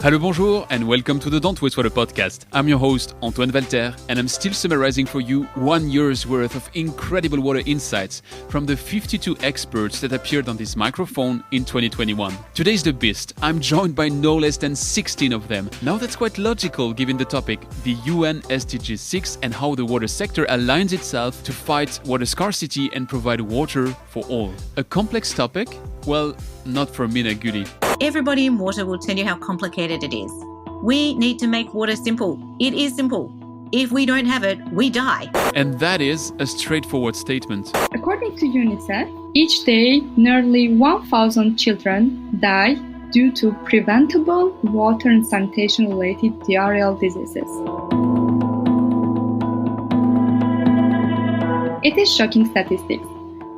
Hello, bonjour, and welcome to the Don't Waste Water podcast. I'm your host, Antoine Walter, and I'm still summarizing for you 1 year's worth of incredible water insights from the 52 experts that appeared on this microphone in 2021. Today's the beast. I'm joined by no less than 16 of them. Now that's quite logical given the topic, the UN SDG6 and how the water sector aligns itself to fight water scarcity and provide water for all. A complex topic? Well, not for Mina Guli. Everybody in water will tell you how complicated it is. We need to make water simple. It is simple. If we don't have it, we die. And that is a straightforward statement. According to UNICEF, each day nearly 1,000 children die due to preventable water and sanitation-related diarrheal diseases. It is shocking statistics,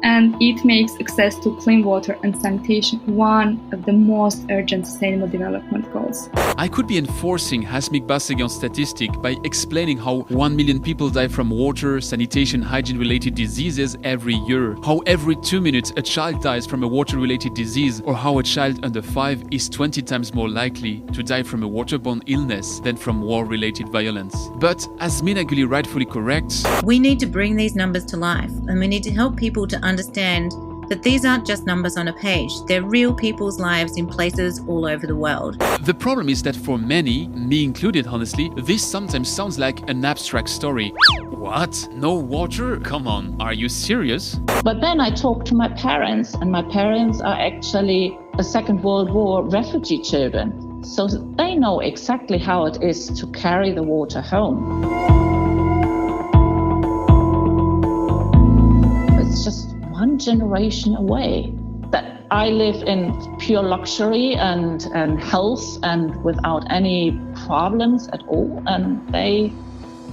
and it makes access to clean water and sanitation one of the most urgent sustainable development goals. I could be enforcing Hasmik Bassegan's statistic by explaining how 1 million people die from water, sanitation, hygiene-related diseases every year, how every 2 minutes a child dies from a water-related disease, or how a child under 5 is 20 times more likely to die from a waterborne illness than from war-related violence. But, as Mina Guli rightfully corrects, we need to bring these numbers to life, and we need to help people to understand that these aren't just numbers on a page. They're real people's lives in places all over the world. The problem is that for many, me included honestly, this sometimes sounds like an abstract story. What? No water? Come on, are you serious? But then I talked to my parents, and my parents are actually a Second World War refugee children. So they know exactly how it is to carry the water home. It's just one generation away. That I live in pure luxury and health and without any problems at all, and they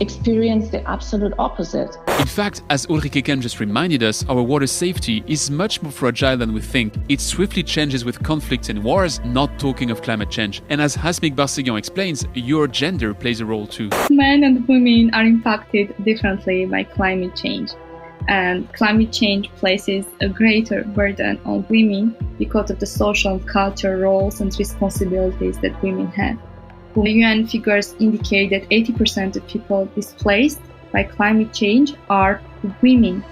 experience the absolute opposite. In fact, as Ulrike Ken just reminded us, our water safety is much more fragile than we think. It swiftly changes with conflicts and wars, not talking of climate change. And as Hasmik Bassegan explains, your gender plays a role too. Men and women are impacted differently by climate change. And climate change places a greater burden on women because of the social and cultural roles and responsibilities that women have. The UN figures indicate that 80% of people displaced by climate change are women.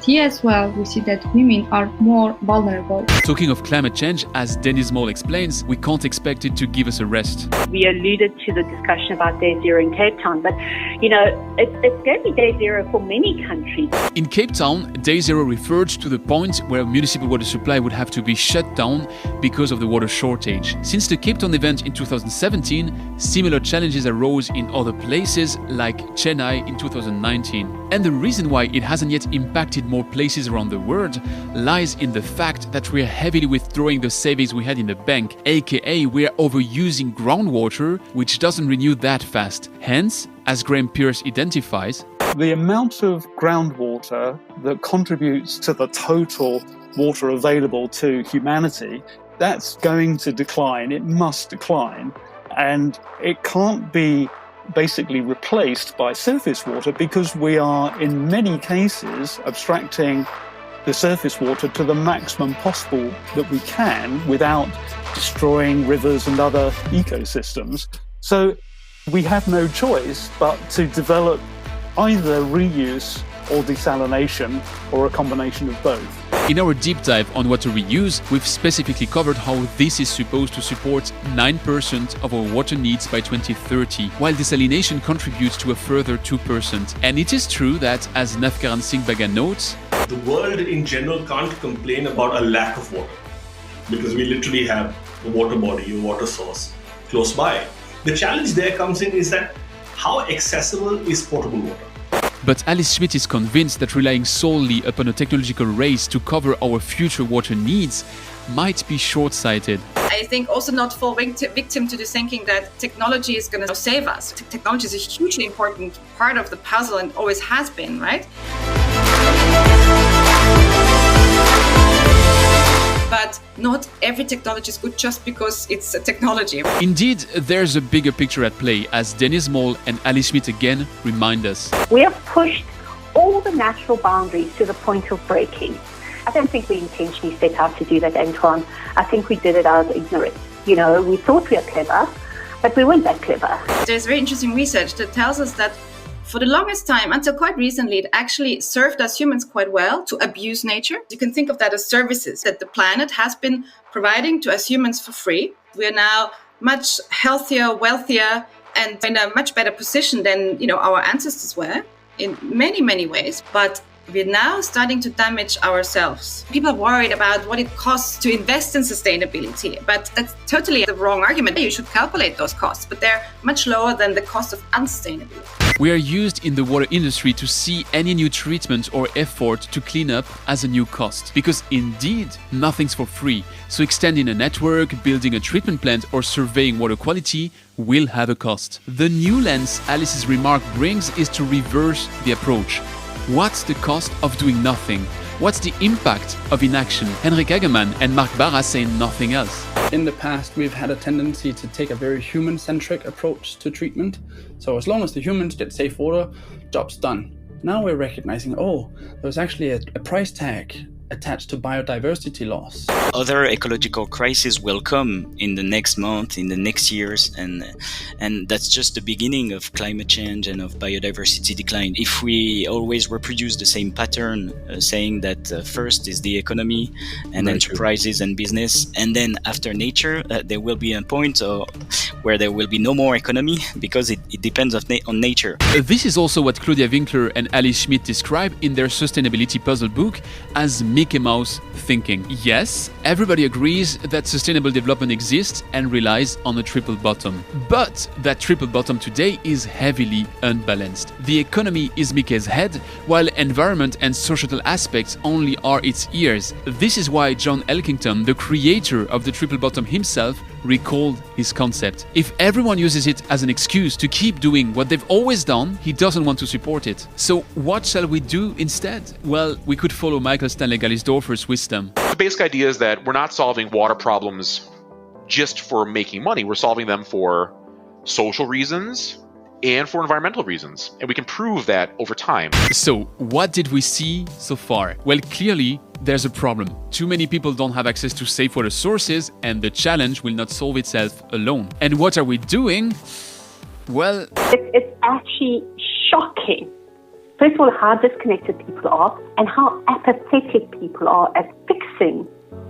Here as well, we see that women are more vulnerable. Talking of climate change, as Dennis Moll explains, we can't expect it to give us a rest. We alluded to the discussion about Day Zero in Cape Town, but it's going to be Day Zero for many countries. In Cape Town, Day Zero referred to the point where municipal water supply would have to be shut down because of the water shortage. Since the Cape Town event in 2017, similar challenges arose in other places like Chennai in 2019. And the reason why it hasn't yet impacted more places around the world lies in the fact that we're heavily withdrawing the savings we had in the bank, aka we're overusing groundwater, which doesn't renew that fast. Hence, as Graham Pierce identifies, the amount of groundwater that contributes to the total water available to humanity, that's going to decline. It must decline. And it can't be basically replaced by surface water because we are, in many cases, abstracting the surface water to the maximum possible that we can without destroying rivers and other ecosystems. So we have no choice but to develop either reuse or desalination or a combination of both. In our deep dive on water reuse, we've specifically covered how this is supposed to support 9% of our water needs by 2030, while desalination contributes to a further 2%. And it is true that, as Navkaran Singh Baga notes, the world in general can't complain about a lack of water because we literally have a water body, a water source close by. The challenge there comes in is that how accessible is potable water? But Alice Schmidt is convinced that relying solely upon a technological race to cover our future water needs might be short-sighted. I think also not fall victim to the thinking that technology is going to save us. Technology is a hugely important part of the puzzle and always has been, right? But not every technology is good just because it's a technology. Indeed, there's a bigger picture at play, as Dennis Moll and Alice Schmidt again remind us. We have pushed all the natural boundaries to the point of breaking. I don't think we intentionally set out to do that, Antoine. I think we did it out of ignorance. You know, we thought we were clever, but we weren't that clever. There's very interesting research that tells us that for the longest time, until quite recently, it actually served us humans quite well to abuse nature. You can think of that as services that the planet has been providing to us humans for free. We are now much healthier, wealthier, and in a much better position than our ancestors were in many, many ways. But we're now starting to damage ourselves. People are worried about what it costs to invest in sustainability, but that's totally the wrong argument. You should calculate those costs, but they're much lower than the cost of unsustainability. We are used in the water industry to see any new treatment or effort to clean up as a new cost, because indeed, nothing's for free. So extending a network, building a treatment plant, or surveying water quality will have a cost. The new lens Alice's remark brings is to reverse the approach. What's the cost of doing nothing? What's the impact of inaction? Henrik Hagemann and Mark Barra say nothing else. In the past, we've had a tendency to take a very human-centric approach to treatment. So as long as the humans get safe water, job's done. Now we're recognizing, there's actually a price tag attached to biodiversity loss. Other ecological crises will come in the next month, in the next years, and that's just the beginning of climate change and of biodiversity decline. If we always reproduce the same pattern, saying that first is the economy and enterprises and business, and then after nature, there will be a point where there will be no more economy because it depends on nature. This is also what Claudia Winkler and Alice Schmidt describe in their sustainability puzzle book as Mickey Mouse thinking. Yes, everybody agrees that sustainable development exists and relies on a triple bottom. But that triple bottom today is heavily unbalanced. The economy is Mickey's head, while environment and societal aspects only are its ears. This is why John Elkington, the creator of the triple bottom himself, recalled his concept. If everyone uses it as an excuse to keep doing what they've always done, he doesn't want to support it. So what shall we do instead? Well, we could follow Michael Stanley Galisdorfer's wisdom. The basic idea is that we're not solving water problems just for making money. We're solving them for social reasons and for environmental reasons. And we can prove that over time. So what did we see so far? Well, clearly, there's a problem. Too many people don't have access to safe water sources, and the challenge will not solve itself alone. And what are we doing? Well, it's actually shocking. First of all, how disconnected people are and how apathetic people are at fixing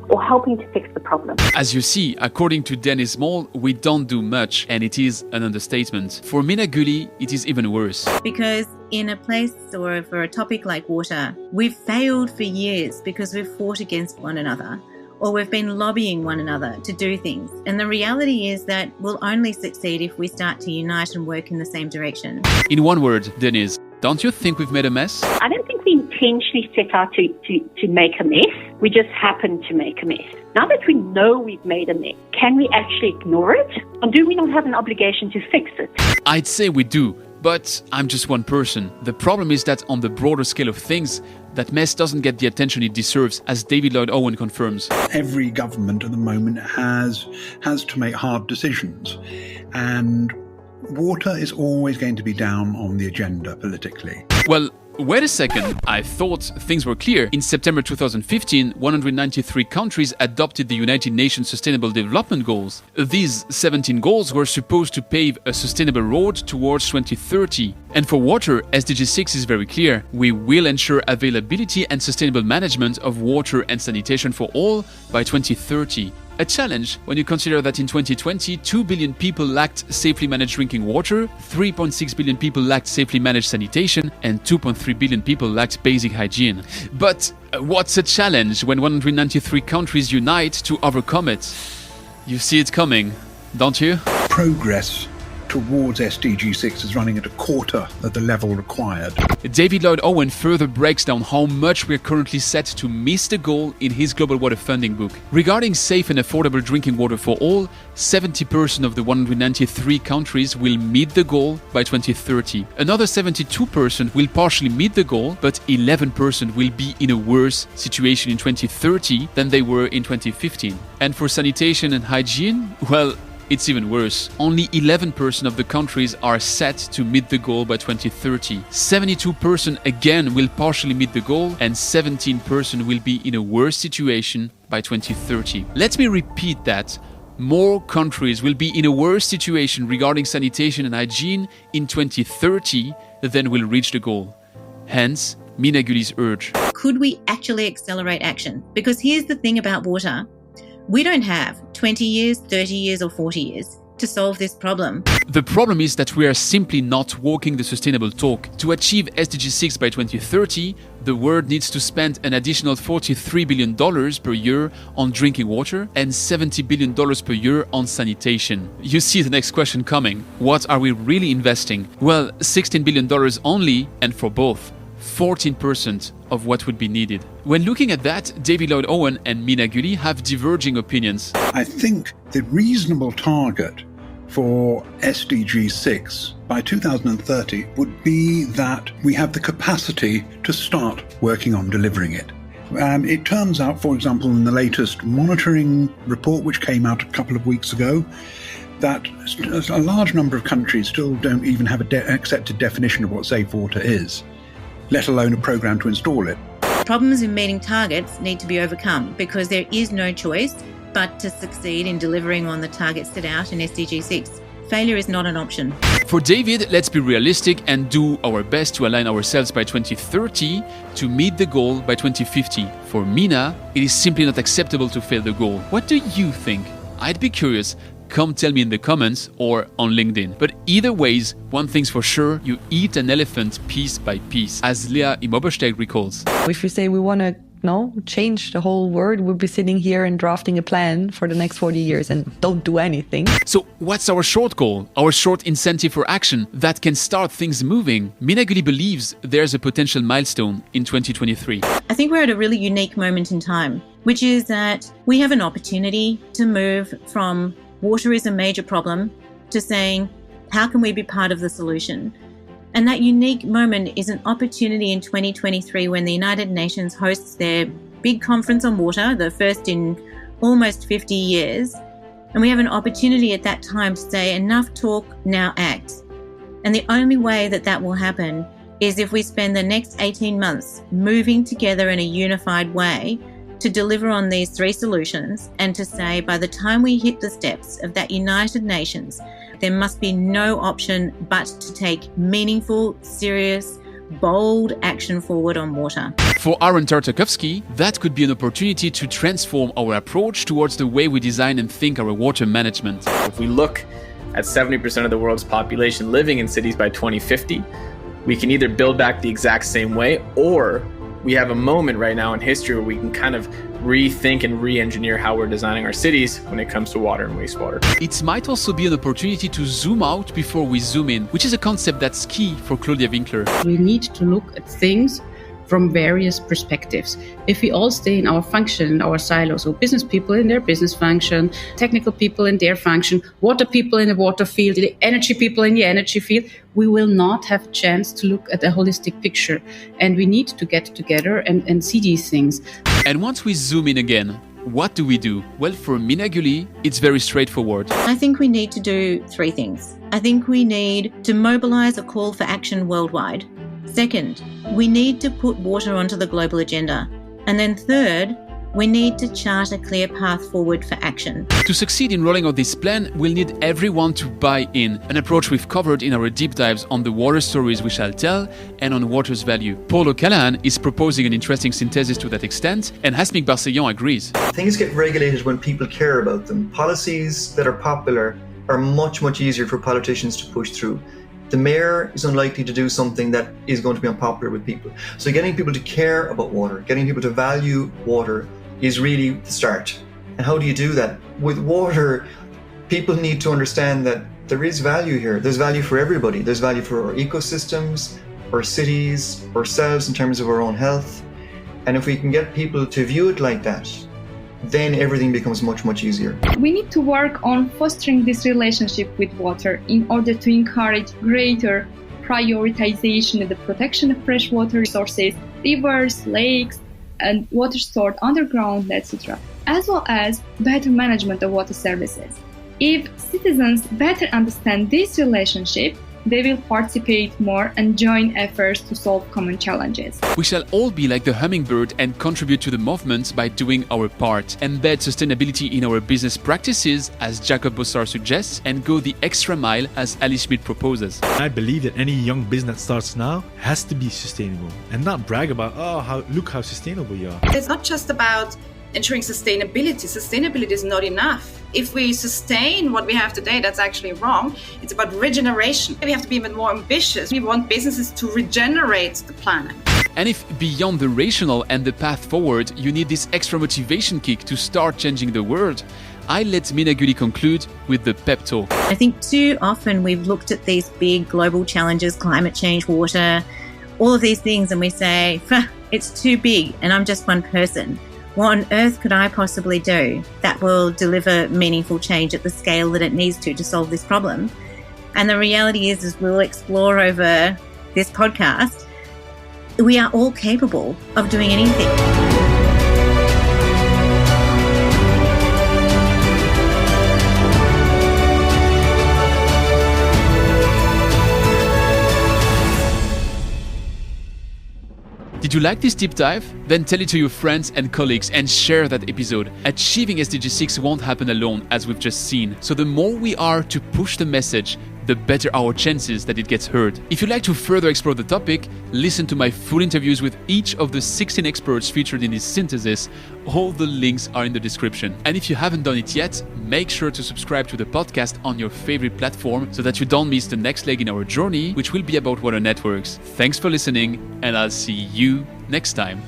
or helping to fix the problem. As you see, according to Dennis Moll, we don't do much, and it is an understatement. For Mina Guli, it is even worse. Because in a place or for a topic like water, we've failed for years because we've fought against one another, or we've been lobbying one another to do things. And the reality is that we'll only succeed if we start to unite and work in the same direction. In one word, Denise, don't you think we've made a mess? I don't think we intentionally set out to make a mess. We just happen to make a mess. Now that we know we've made a mess, can we actually ignore it? Or do we not have an obligation to fix it? I'd say we do, but I'm just one person. The problem is that on the broader scale of things, that mess doesn't get the attention it deserves, as David Lloyd Owen confirms. Every government at the moment has to make hard decisions, and water is always going to be down on the agenda politically. Well, wait a second, I thought things were clear. In September 2015, 193 countries adopted the United Nations Sustainable Development Goals. These 17 goals were supposed to pave a sustainable road towards 2030. And for water, SDG6 is very clear. We will ensure availability and sustainable management of water and sanitation for all by 2030. A challenge when you consider that in 2020, 2 billion people lacked safely managed drinking water, 3.6 billion people lacked safely managed sanitation, and 2.3 billion people lacked basic hygiene. But what's a challenge when 193 countries unite to overcome it? You see it coming, don't you? Progress towards SDG6 is running at a quarter of the level required. David Lloyd Owen further breaks down how much we're currently set to miss the goal in his Global Water Funding book. Regarding safe and affordable drinking water for all, 70% of the 193 countries will meet the goal by 2030. Another 72% will partially meet the goal, but 11% will be in a worse situation in 2030 than they were in 2015. And for sanitation and hygiene, well, it's even worse. Only 11% of the countries are set to meet the goal by 2030. 72% again will partially meet the goal, and 17% will be in a worse situation by 2030. Let me repeat that. more countries will be in a worse situation regarding sanitation and hygiene in 2030 than will reach the goal. Hence, Mina Guli's urge. Could we actually accelerate action? Because here's the thing about water. We don't have 20 years, 30 years, or 40 years to solve this problem. The problem is that we are simply not walking the sustainable talk. To achieve SDG6 by 2030, the world needs to spend an additional $43 billion per year on drinking water and $70 billion per year on sanitation. You see the next question coming. What are we really investing? Well, $16 billion only, and for both. 14% of what would be needed. When looking at that, David Lloyd Owen and Mina Guli have diverging opinions. I think the reasonable target for SDG6 by 2030 would be that we have the capacity to start working on delivering it. It turns out, for example, in the latest monitoring report, which came out a couple of weeks ago, that a large number of countries still don't even have an accepted definition of what safe water is, let alone a program to install it. Problems in meeting targets need to be overcome because there is no choice but to succeed in delivering on the targets set out in SDG6. Failure is not an option. For David, let's be realistic and do our best to align ourselves by 2030 to meet the goal by 2050. For Mina, it is simply not acceptable to fail the goal. What do you think? I'd be curious. Come tell me in the comments or on LinkedIn. But either ways, one thing's for sure, you eat an elephant piece by piece, as Lea Imobersteg recalls. If we say we want to change the whole world, we'll be sitting here and drafting a plan for the next 40 years and don't do anything. So what's our short goal? Our short incentive for action that can start things moving? Mina Guli believes there's a potential milestone in 2023. I think we're at a really unique moment in time, which is that we have an opportunity to move from water is a major problem to saying, how can we be part of the solution? And that unique moment is an opportunity in 2023 when the United Nations hosts their big conference on water, the first in almost 50 years. And we have an opportunity at that time to say, enough talk, now act. And the only way that that will happen is if we spend the next 18 months moving together in a unified way to deliver on these three solutions and to say by the time we hit the steps of that United Nations, there must be no option but to take meaningful, serious, bold action forward on water. For Aaron Tartakovsky, that could be an opportunity to transform our approach towards the way we design and think our water management. If we look at 70% of the world's population living in cities by 2050, we can either build back the exact same way, or we have a moment right now in history where we can kind of rethink and re-engineer how we're designing our cities when it comes to water and wastewater. It might also be an opportunity to zoom out before we zoom in, which is a concept that's key for Claudia Winkler. We need to look at things from various perspectives. If we all stay in our function, our silos, so business people in their business function, technical people in their function, water people in the water field, the energy people in the energy field, we will not have a chance to look at a holistic picture. And we need to get together and see these things. And once we zoom in again, what do we do? Well, for Mina Guli, it's very straightforward. I think we need to do three things. I think we need to mobilize a call for action worldwide. Second, we need to put water onto the global agenda. And then third, we need to chart a clear path forward for action. To succeed in rolling out this plan, we'll need everyone to buy in, an approach we've covered in our deep dives on the water stories we shall tell and on water's value. Paul O'Callaghan is proposing an interesting synthesis to that extent, and Hasmik Barseyan agrees. Things get regulated when people care about them. Policies that are popular are much, much easier for politicians to push through. The mayor is unlikely to do something that is going to be unpopular with people. So getting people to care about water, getting people to value water is really the start. And how do you do that? With water, people need to understand that there is value here. There's value for everybody. There's value for our ecosystems, our cities, ourselves in terms of our own health. And if we can get people to view it like that, then everything becomes much, much easier. We need to work on fostering this relationship with water in order to encourage greater prioritization of the protection of freshwater resources, rivers, lakes, and water stored underground, etc., as well as better management of water services. If citizens better understand this relationship, they will participate more and join efforts to solve common challenges. We shall all be like the hummingbird and contribute to the movement by doing our part. Embed sustainability in our business practices, as Jacob Bossard suggests, and go the extra mile, as Ali Schmidt proposes. I believe that any young business that starts now has to be sustainable and not brag about, look how sustainable you are. It's not just about ensuring sustainability. Sustainability is not enough. If we sustain what we have today, that's actually wrong. It's about regeneration. We have to be even more ambitious. We want businesses to regenerate the planet. And if beyond the rational and the path forward, you need this extra motivation kick to start changing the world, I let Mina Guli conclude with the pep talk. I think too often we've looked at these big global challenges, climate change, water, all of these things, and we say, it's too big and I'm just one person. What on earth could I possibly do that will deliver meaningful change at the scale that it needs to solve this problem? And the reality is we'll explore over this podcast, we are all capable of doing anything. Did you like this deep dive? Then tell it to your friends and colleagues and share that episode. Achieving SDG6 won't happen alone, as we've just seen. So the more we are to push the message, the better our chances that it gets heard. If you'd like to further explore the topic, listen to my full interviews with each of the 16 experts featured in this synthesis. All the links are in the description. And if you haven't done it yet, make sure to subscribe to the podcast on your favorite platform so that you don't miss the next leg in our journey, which will be about water networks. Thanks for listening, and I'll see you next time.